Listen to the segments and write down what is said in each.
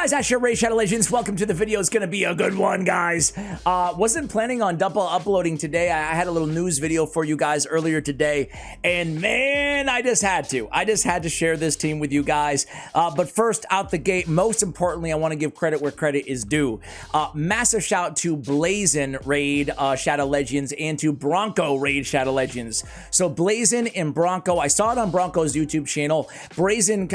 guys, Ash your Shadow Legends. Welcome to the video. It's gonna be a good one, guys. Wasn't planning on double uploading today. I had a little news video for you guys earlier today, and man, I just had to share this team with you guys. But first, out the gate, most importantly, I want to give credit where credit is due. Massive shout to Blazin Raid Shadow Legends and to Bronco Raid Shadow Legends. So Blazin and Bronco, I saw it on Bronco's YouTube channel. Blazin,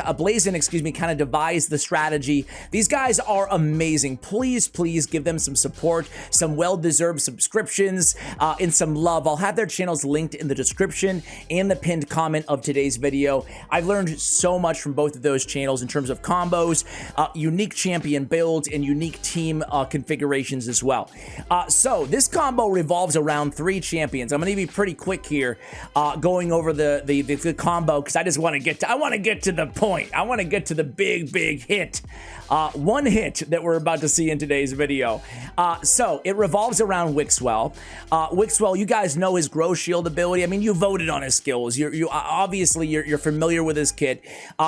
excuse me, kind of devised the strategy. These guys are amazing. Please give them some support, some well-deserved subscriptions, and some love. I'll have their channels linked in the description and the pinned comment of today's video. I've learned so much from both of those channels in terms of combos, unique champion builds, and unique team configurations as well. So this combo revolves around 3 champions. I'm going to be pretty quick here, going over the combo because I just want to get to the point. I want to get to the big hit. One hit that we're about to see in today's video. So it revolves around Wixwell. Wixwell, you guys know his Grow Shield ability. I mean, you voted on his skills. Obviously you're familiar with his kit.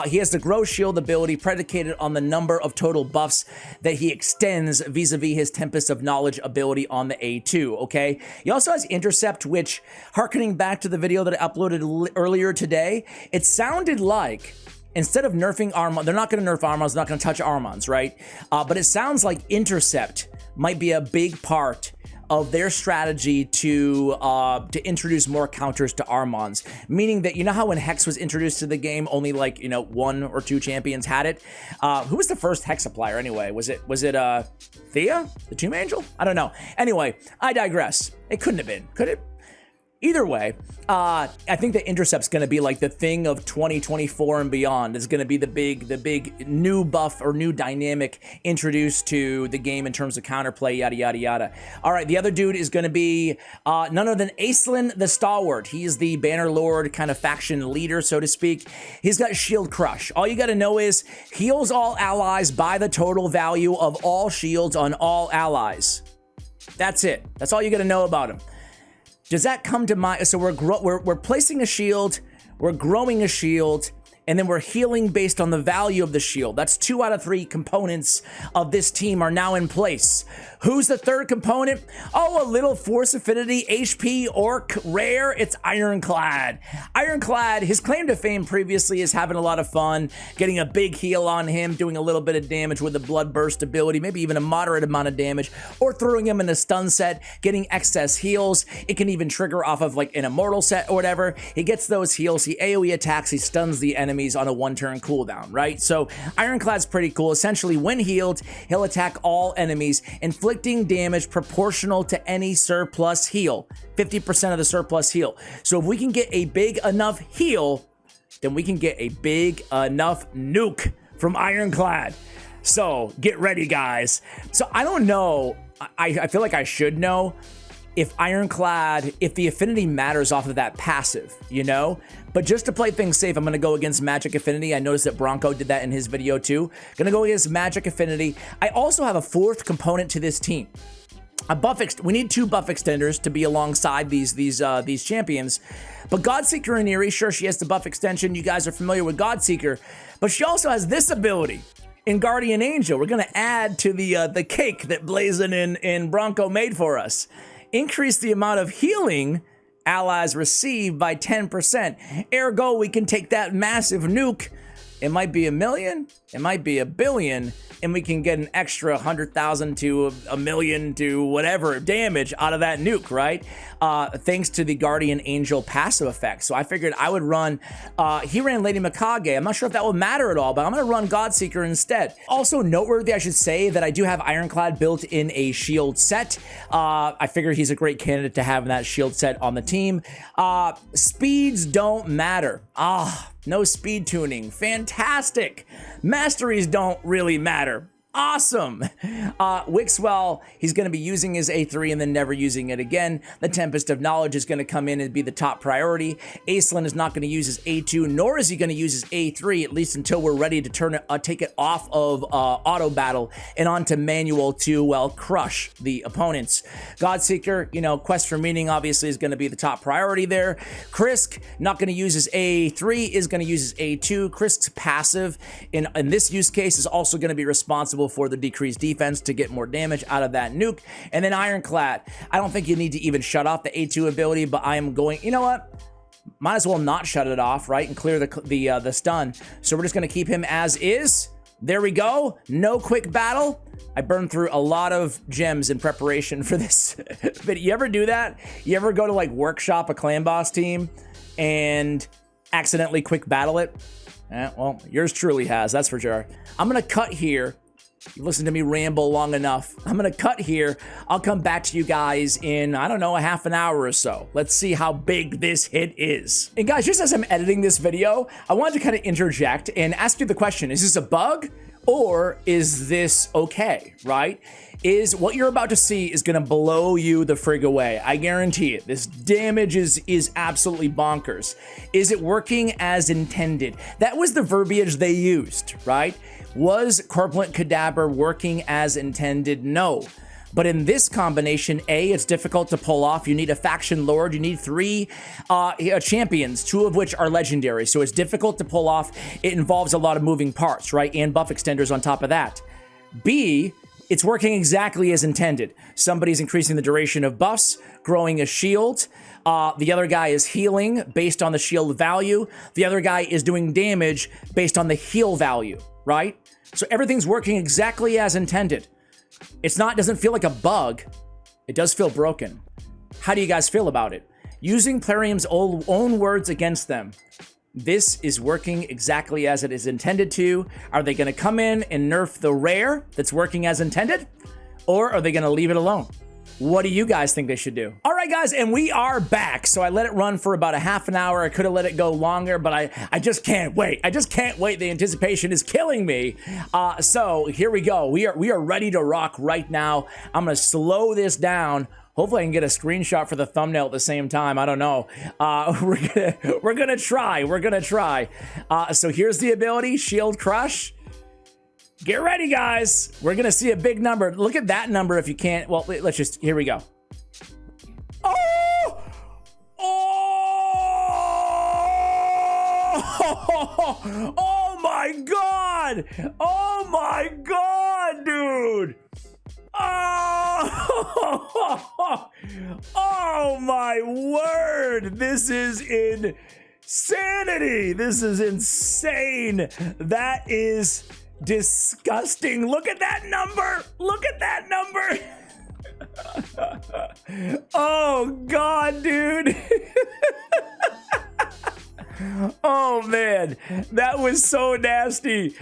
He has the Grow Shield ability predicated on the number of total buffs that he extends vis-a-vis his Tempest of Knowledge ability on the A2, okay? He also has Intercept, which, harkening back to the video that I uploaded earlier today, it sounded like instead of nerfing Armon, they're not going to nerf Armons, they're not going to touch Armons, right? But it sounds like Intercept might be a big part of their strategy to introduce more counters to Armons. Meaning that, you know how when Hex was introduced to the game, only like, 1 or 2 champions had it? Who was the first Hex supplier anyway? Was it Thea? The Tomb Angel? I don't know. Anyway, I digress. It couldn't have been. Could it? Either way, I think the Intercept's going to be like the thing of 2024 and beyond. It's going to be the big new buff or new dynamic introduced to the game in terms of counterplay, yada, yada, yada. All right, the other dude is going to be none other than Acelin the Stalwart. He's the Banner Lord kind of faction leader, so to speak. He's got Shield Crush. All you got to know is heals all allies by the total value of all shields on all allies. That's it. That's all you got to know about him. Does that come to mind? So we're placing a shield, we're growing a shield, and then we're healing based on the value of the shield. That's 2 out of 3 components of this team are now in place. Who's the third component? Oh, a little Force Affinity, HP, Orc, Rare. It's Ironclad. Ironclad, his claim to fame previously is having a lot of fun, getting a big heal on him, doing a little bit of damage with the Blood Burst ability, maybe even a moderate amount of damage, or throwing him in the stun set, getting excess heals. It can even trigger off of like an Immortal set or whatever. He gets those heals, he AoE attacks, he stuns the enemies on a 1-turn cooldown, right? So Ironclad's pretty cool. Essentially, when healed, he'll attack all enemies, inflicting damage proportional to any surplus heal, 50% of the surplus heal. So if we can get a big enough heal, then we can get a big enough nuke from Ironclad. So get ready, guys. So I don't know, I feel like I should know if Ironclad, if the affinity matters off of that passive, But just to play things safe, I'm going to go against Magic Affinity. I noticed that Bronco did that in his video too. Going to go against Magic Affinity. I also have a 4th component to this team. We need 2 buff extenders to be alongside these champions. But Godseeker and Eerie, sure, she has the buff extension. You guys are familiar with Godseeker. But she also has this ability in Guardian Angel. We're going to add to the cake that Blazin and Bronco made for us. Increase the amount of healing allies receive by 10%. Ergo, we can take that massive nuke. It might be 1 million, it might be 1 billion, and we can get an extra 100,000 to 1 million to whatever damage out of that nuke, right? Thanks to the Guardian Angel passive effect. So I figured I would run, he ran Lady Mikage. I'm not sure if that would matter at all, but I'm gonna run Godseeker instead. Also noteworthy, I should say, that I do have Ironclad built in a shield set. I figure he's a great candidate to have in that shield set on the team. Speeds don't matter. No speed tuning. Fantastic. Masteries don't really matter. Awesome. Wixwell, he's going to be using his A3 and then never using it again. The Tempest of Knowledge is going to come in and be the top priority. Acelin is not going to use his A2, nor is he going to use his A3, at least until we're ready to turn it, take it off of auto battle and onto manual to, well, crush the opponents. Godseeker, Quest for Meaning obviously is going to be the top priority there. Krisk, not going to use his A3, is going to use his A2. Krisk's passive in this use case is also going to be responsible level for the decreased defense to get more damage out of that nuke. And then Ironclad. I don't think you need to even shut off the A2 ability, but I am going, you know what? Might as well not shut it off, right? And clear the stun. So we're just going to keep him as is. There we go. No quick battle. I burned through a lot of gems in preparation for this. But you ever do that? You ever go to like workshop a clan boss team and accidentally quick battle it? Well, yours truly has, that's for sure. I'm gonna cut here. You listen to me ramble long enough. I'm gonna cut here. I'll come back to you guys in, I don't know, a half an hour or so. Let's see how big this hit is. And guys, just as I'm editing this video, I wanted to kind of interject and ask you the question, is this a bug or is this okay, right? Is what you're about to see is gonna blow you the frig away. I guarantee it. This damage is absolutely bonkers. Is it working as intended? That was the verbiage they used, right? Was Corpulent Cadaver working as intended? No. But in this combination, A, it's difficult to pull off. You need a faction lord. You need 3 champions, 2 of which are legendary. So it's difficult to pull off. It involves a lot of moving parts, right? And buff extenders on top of that. B, it's working exactly as intended. Somebody's increasing the duration of buffs, growing a shield. The other guy is healing based on the shield value. The other guy is doing damage based on the heal value, right? So everything's working exactly as intended. It's not, doesn't feel like a bug. It does feel broken. How do you guys feel about it? Using Plarium's own words against them. This is working exactly as it is intended to. Are they going to come in and nerf the rare that's working as intended? Or are they going to leave it alone? What do you guys think they should do? All right, guys, and we are back. So I let it run for about a half an hour. I could have let it go longer, but I just can't wait. I just can't wait. The anticipation is killing me. So here we go. We are ready to rock right now. I'm going to slow this down. Hopefully I can get a screenshot for the thumbnail at the same time. I don't know. We're gonna try. We're gonna try. So here's the ability, Shield Crush. Get ready, guys. We're gonna see a big number. Look at that number if you can't. Well, let's just, here we go. Oh! Oh! Oh my God! Oh my God, dude! Oh! Oh my word! This is insanity! This is insane! That is disgusting! Look at that number! Look at that number! Oh God, dude! Oh man, that was so nasty.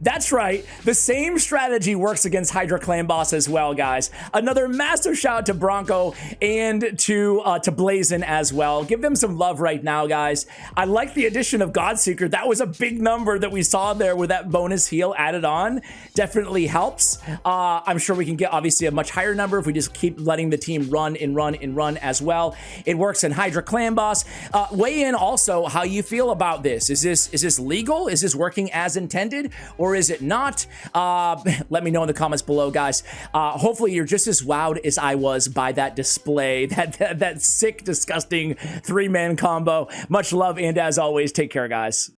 That's right. The same strategy works against Hydra clan boss as well, guys. Another massive shout out to Bronco and to Blazin as well. Give them some love right now, guys. I like the addition of Godseeker. That was a big number that we saw there with that bonus heal added on. Definitely helps. I'm sure we can get obviously a much higher number if we just keep letting the team run and run and run as well. It works in Hydra clan boss. Weigh in also how you feel about this. Is this legal? Is this working as intended or is it not? Let me know in the comments below, guys. Hopefully you're just as wowed as I was by that display, that sick, disgusting 3-man combo. Much love, and as always, take care, guys.